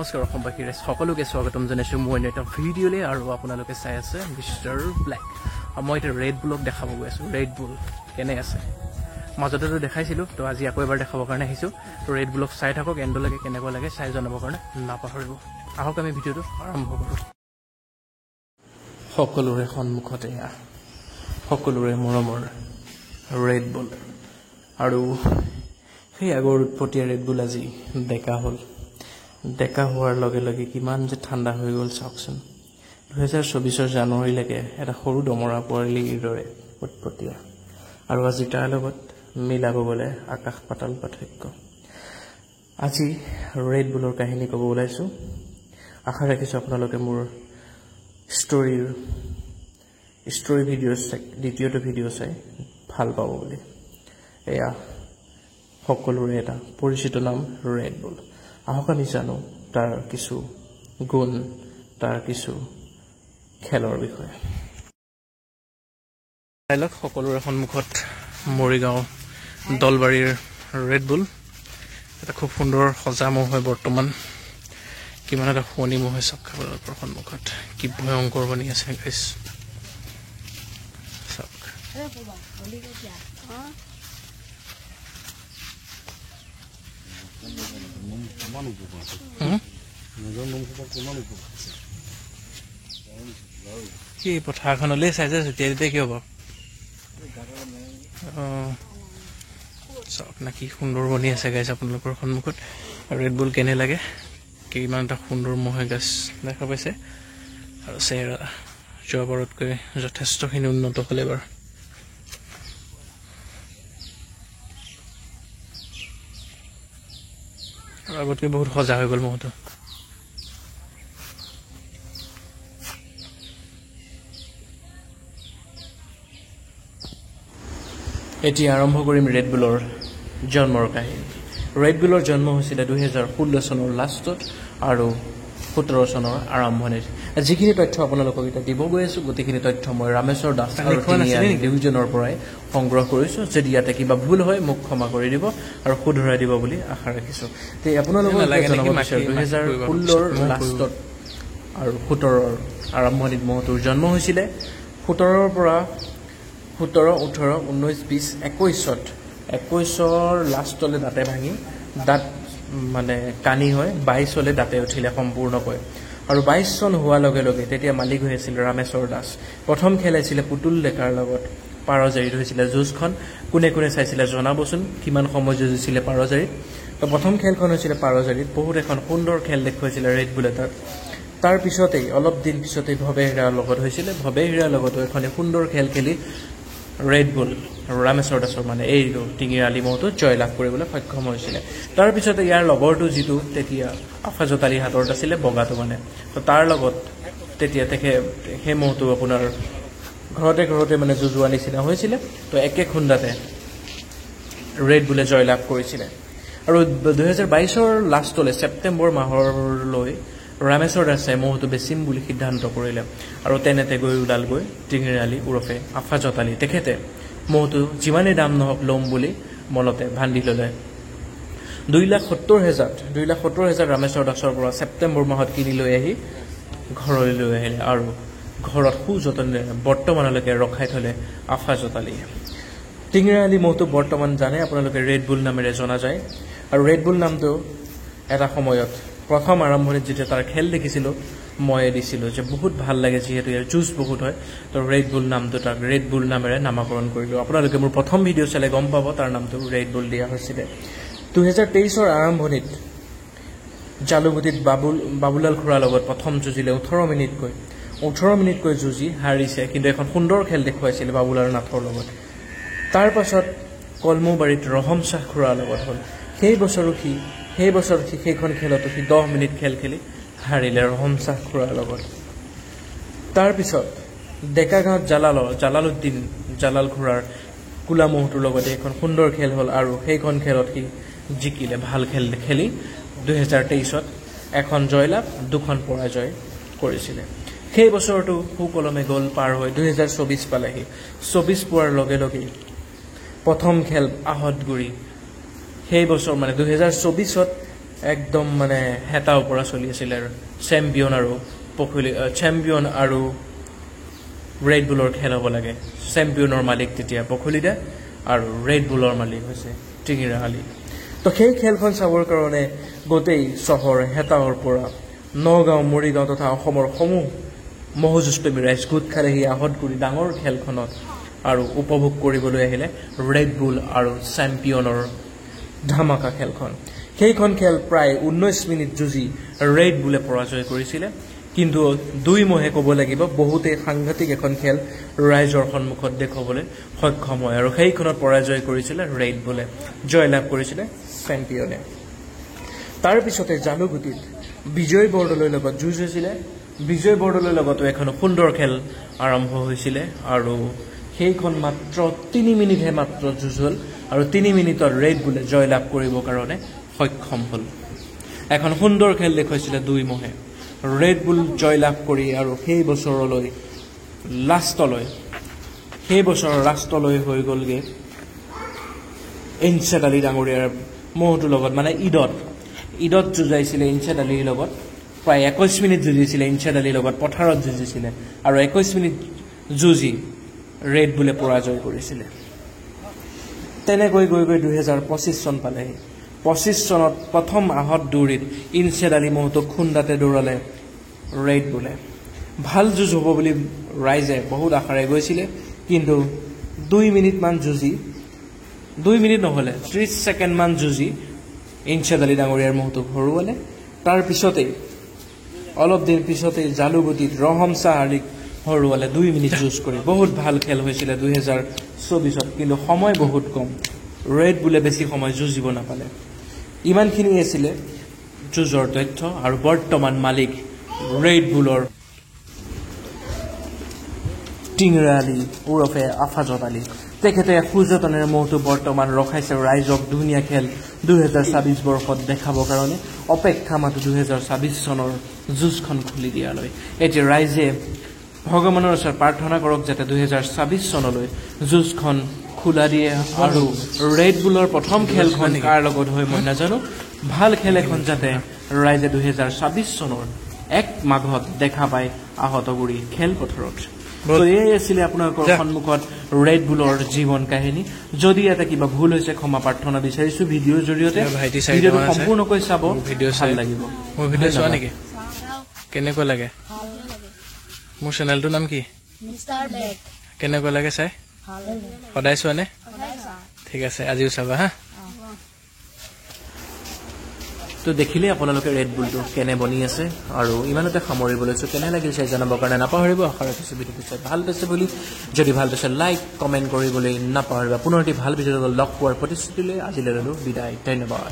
নমস্কাৰ অসমবাসী সকলোকে স্বাগতম জনাইছোঁ মই এটা ভিডিঅ'লৈ আৰু আপোনালোকে চাই আছে মিষ্টাৰ ব্লেক মই এটা ৰেড বুলক দেখাব গৈ আছোঁ ৰেড বুল কেনে আছে মাজতেতো দেখাইছিলোঁ তো আজি আকৌ এবাৰ দেখাবৰ কাৰণে আহিছোঁ তো ৰেড বুলক চাই থাকক এণ্ডলৈকে কেনেকুৱা লাগে চাই জনাবৰ কাৰণে নাপাহৰিব আহক আমি ভিডিঅ'টো আৰম্ভ কৰোঁ সকলোৰে সন্মুখতে সকলোৰে মৰমৰ ৰেড বুল আৰু সেই আগৰ উৎপতীয়া ৰেড বুল আজি ডেকা হোৱাৰ লগে লগে কিমান যে ঠাণ্ডা হৈ গ'ল চাওকচোন 2024 জানুৱাৰীলৈকে এটা সৰু দমৰা পোৱালিৰ দৰে উৎপতীয়া আৰু আজি তাৰ লগত মিলাব গ'লে আকাশ পাতাল পাৰ্থক্য আজি ৰেড বুলৰ কাহিনী ক'ব ওলাইছোঁ আশা ৰাখিছোঁ আপোনালোকে মোৰ ষ্টৰী ভিডিঅ' দ্বিতীয়টো ভিডিঅ' চাই ভাল পাব বুলি এয়া সকলোৰে এটা পৰিচিত নাম ৰেড বুল আহক আমি জানো তাৰ কিছু গুণ তাৰ কিছু খেলৰ বিষয়ে ডাইলগ সকলোৰে সন্মুখত মৰিগাঁও দলবাৰীৰ ৰেড বুল এটা খুব সুন্দৰ সজা ম'হ হয় বৰ্তমান কিমান এটা শুৱনি ম'হ হয় চাওক আপোনালোকৰ সন্মুখত কি ভয়ংকৰ বনি আছে গাইছ চাওক কি পথাৰখনলৈ চাইছে তেতিয়া তেতিয়া কি হ'ব চাওক না কি সুন্দৰ বনি আছে গাইছ আপোনালোকৰ সন্মুখত ৰেড বুল কেনে লাগে কিমান এটা সুন্দৰ ম'হ গাছ দেখা পাইছে আৰু চেহেৰা যোৱাবাৰতকৈ যথেষ্টখিনি উন্নত হ'ল এবাৰ আৰু আগতকৈ বহুত সজা হৈ গ'ল মহটো এতিয়া আৰম্ভ কৰিম ৰেড বুলৰ জন্মৰ কাহিনী ৰেড বুলৰ জন্ম হৈছিলে 2016 চনৰ লাষ্টত আৰু 17 চনৰ আৰম্ভণিত যিখিনি তথ্য আপোনালোকক এতিয়া দিব গৈ আছোঁ গোটেইখিনি তথ্য মই ৰামেশ্বৰ দাস আৰু ডিভিজনৰ পৰাই সংগ্ৰহ কৰিছোঁ যদি ইয়াতে কিবা ভুল হয় মোক ক্ষমা কৰি দিব আৰু শুধৰাই দিব বুলি আশা ৰাখিছোঁ তে আপোনালোকক জনাব বিচাৰোঁ 2016 লাষ্টত আৰু 17ৰ আৰম্ভণিত মহটোৰ জন্ম হৈছিলে 17ৰ পৰা 17, 18, 19, 20, 21ৰ লাষ্টলৈ দাঁতে ভাঙি দাঁত মানে কানি হয় 22লৈ দাঁতে উঠিলে সম্পূৰ্ণকৈ আৰু 22 চন হোৱাৰ লগে লগে তেতিয়া মালিক হৈ আছিল ৰামেশ্বৰ দাস প্ৰথম খেলাইছিলে পুতুল ডেকাৰ লগত পাৰজাৰীত হৈছিলে যুঁজখন কোনে কোনে চাইছিলে জনাবচোন কিমান সময় যুঁজিছিলে পাৰজাৰীত তো প্ৰথম খেলখন হৈছিলে পাৰজাৰীত বহুত এখন সুন্দৰ খেল দেখুৱাইছিলে ৰেড বুলে তাৰ পিছতেই অলপ দিন পিছতেই ভৱে হীৰাৰ লগত হৈছিলে ভৱে হীৰাৰ লগতো এখন সুন্দৰ খেল খেলি ৰেড বুল ৰামেশ্বৰ দাসৰ মানে এই টিঙিৰালি মহটো জয়লাভ কৰিবলৈ সক্ষম হৈছিলে তাৰপিছতে ইয়াৰ লগৰটো যিটো তেতিয়া আফাজত আলী হাতত আছিলে বগাটো মানে তো তাৰ লগত তেতিয়া সেই মহটো আপোনাৰ ঘৰতে মানে যুঁজোৱা নিচিনা হৈছিলে তো একে খুন্দাতে ৰেড বুলে জয়লাভ কৰিছিলে আৰু 2022ৰ লাষ্টলৈ ছেপ্টেম্বৰ মাহৰলৈ ৰামেশ্বৰ দাসে মহটো বেচিম বুলি সিদ্ধান্ত কৰিলে আৰু তেনেতে গৈ ওলালগৈ টিঙিৰালি ওৰফে আফাজত আলী তেখেতে মহটো যিমানেই দাম নহওক ল'ম বুলি মনতে বান্ধি ল'লে 2,70,000 ৰামেশ্বৰ দাসৰ পৰা ছেপ্টেম্বৰ মাহত কিনি লৈ আহি ঘৰলৈ লৈ আহিলে আৰু ঘৰত সুযতনেৰে বৰ্তমানলৈকে ৰখাই থ'লে আফাজত আলীয়ে টিঙিৰালি মহটো বৰ্তমান জানে আপোনালোকে ৰেড বুল নামেৰে জনা যায় আৰু ৰেড বুল নামটো এটা সময়ত প্ৰথম আৰম্ভণিত যেতিয়া তাৰ খেল দেখিছিলোঁ মই দিছিলোঁ যে বহুত ভাল লাগে যিহেতু ইয়াৰ যুঁজ বহুত হয় তো ৰেড বুল নামটো তাক ৰেড বুল নামেৰে নামাকৰণ কৰিলোঁ আপোনালোকে মোৰ প্ৰথম ভিডিঅ' চালে গম পাব তাৰ নামটো ৰেড বুল দিয়া হৈছিলে 2023ৰ আৰম্ভণিত জালুগুটিত বাবুলাল খুৰাৰ লগত প্ৰথম যুঁজিলে 18 মিনিটকৈ যুঁজি হাৰিছে কিন্তু এখন সুন্দৰ খেল দেখুৱাইছিল বাবুলাল নাথৰ লগত তাৰ পাছত কলমুবাৰীত ৰহম শ্বাহ খুৰাৰ লগত হ'ল সেই বছৰ সি সেইখন খেলতো সি 10 মিনিট খেল খেলি হাৰিলে ৰহম শ্বাহ খুৰাৰ লগত তাৰপিছত ডেকাগাঁৱত জালাল খুৰাৰ কোলা মহটোৰ লগতে এখন সুন্দৰ খেল হ'ল আৰু সেইখন খেলত সি জিকিলে ভাল খেল খেলি 2023ত এখন জয়লাভ 2খন পৰাজয় কৰিছিলে সেই বছৰটো সুকলমে গ'ল পাৰ হৈ 2024 পালেহি 24 পোৱাৰ লগে লগে প্ৰথম খেল আহতগুৰি সেই বছৰ মানে 2024ত একদম মানে হেতাৰ পৰা চলি আছিল আৰু চেম্পিয়ন আৰু ৰেড বুলৰ খেল হ'ব লাগে চেম্পিয়নৰ মালিক তেতিয়া পখলিদা আৰু ৰেড বুলৰ মালিক হৈছে টিঙিৰা আলি তো সেই খেলখন চাবৰ কাৰণে গোটেই চহৰ হেতাৰ পৰা নগাঁও মৰিগাঁও তথা অসমৰ সমূহ মহযুঁজপ্ৰেমী ৰাইজ গোট খালে সি আহত কৰি ডাঙৰ খেলখনত আৰু উপভোগ কৰিবলৈ আহিলে ৰেড বুল আৰু চেম্পিয়নৰ ধামাকা খেলখন সেইখন খেল প্ৰায় 19 মিনিট যুঁজি ৰেড বুলে পৰাজয় কৰিছিলে কিন্তু দুই মহে ক'ব লাগিব বহুতে সাংঘাতিক এখন খেল ৰাইজৰ সন্মুখত দেখুৱাবলৈ সক্ষম হয় আৰু সেইখনত পৰাজয় কৰিছিলে ৰেড বুলে জয়লাভ কৰিছিলে চেম্পিয়নে তাৰ পিছতে জালুগুটিত বিজয় বৰদলৈৰ লগত যুঁজ হৈছিলে বিজয় বৰদলৈৰ লগতো এখন সুন্দৰ খেল আৰম্ভ হৈছিলে আৰু সেইখন মাত্ৰ 3 মিনিটহে মাত্ৰ যুঁজ হ'ল আৰু 3 মিনিটত ৰেড বুলে জয়লাভ কৰিবৰ কাৰণে সক্ষম হ'ল এখন সুন্দৰ খেল দেখুৱাইছিলে দুই মহে ৰেড বুল জয়লাভ কৰি আৰু সেই বছৰৰ লাষ্টলৈ হৈ গ'লগে ইনছেড আলী ডাঙৰীয়াৰ মহটোৰ লগত মানে ঈদত যুঁজাইছিলে ইনছেড আলীৰ লগত প্ৰায় 21 মিনিট যুঁজিছিলে ইনছেড আলীৰ লগত পথাৰত যুঁজিছিলে আৰু 21 মিনিট যুঁজি ৰেড বুলে পৰাজয় কৰিছিলে তেনেকৈ গৈ 2025 চন পালেহি 25 চনত প্ৰথম আহত দৌৰিত ইনছেড আলী মহটোক খুন্দাতে দৌৰালে ৰেড বুলে ভাল যুঁজ হ'ব বুলি ৰাইজে বহুত আশাৰে গৈছিলে কিন্তু 2 মিনিটমান যুঁজি 2 মিনিট নহ'লে 30 ছেকেণ্ডমান যুঁজি ইনছেড আলী ডাঙৰীয়াৰ মহটোক হৰুৱালে তাৰ পিছতেই অলপ দিন পিছতেই জালুগুটিত ৰহম শ্বাহ আলীক হৰুৱালে 2 মিনিট যুঁজ কৰি বহুত ভাল খেল হৈছিলে 2024ত কিন্তু সময় বহুত কম ৰেড বুলে বেছি সময় যুঁজিব নাপালে ইমানখিনি আছিলে যুঁজৰ তথ্য আৰু বৰ্তমান মালিক ৰেড বুলৰ টিঙিৰা আলী ওৰফে আফাজত আলী তেখেতে সুজতনেৰে মহটো বৰ্তমান ৰখাইছে ৰাইজক ধুনীয়া খেল 2024 বৰ্ষত দেখাবৰ কাৰণে অপেক্ষা মাথো 2024 চনৰ যুঁজখন খুলি দিয়ালৈ এতিয়া ৰাইজে ভগৱানৰ ওচৰত প্ৰাৰ্থনা কৰক যাতে 2024 চনলৈ যুঁজখন খোলা দিয়ে আৰু ৰেড বুলৰ প্ৰথম খেলখন কাৰ লগত হয় মই নাজানো ভাল খেল এখন যাতে ৰাইজে 2024 চনৰ 1 মাঘত দেখা পায় আহতগুৰি খেলপথাৰত তো এই আছিলে আপোনালোকৰ সন্মুখত ৰেড বুলৰ জীৱন কাহিনী যদি এটা কিবা ভুল হৈছে ক্ষমা প্ৰাৰ্থনা বিচাৰিছো ভিডিঅ'ৰ জৰিয়তে ভিডিঅ'টো সম্পূৰ্ণকৈ চাব ভিডিঅ' ভাল লাগিব মোৰ ভিডিঅ' চোৱা নেকি কেনেকৈ লাগে মোৰ চেনেলটোৰ নাম কি মিষ্টাৰ ব্লেক কেনেকৈ লাগে চাই সদায় চোৱা নে ঠিক আছে আজিও চাবা হা তো দেখিলে আপোনালোকে ৰেড বুলটো কেনে বনি আছে আৰু ইমানতে সামৰিবলৈছো কেনে লাগিল চাই জনাবৰ কাৰণে নাপাহৰিব আশা ৰাখিছো ভিডিঅ'টো চাই ভাল পাইছে বুলি যদি ভাল পাইছে লাইক কমেণ্ট কৰিবলৈ নাপাহৰিবা পুনৰ এটি ভাল ভিডিঅ'ত লগ পোৱাৰ প্ৰতিশ্ৰুতি লৈ আজিলৈ ল'লো বিদায় ধন্যবাদ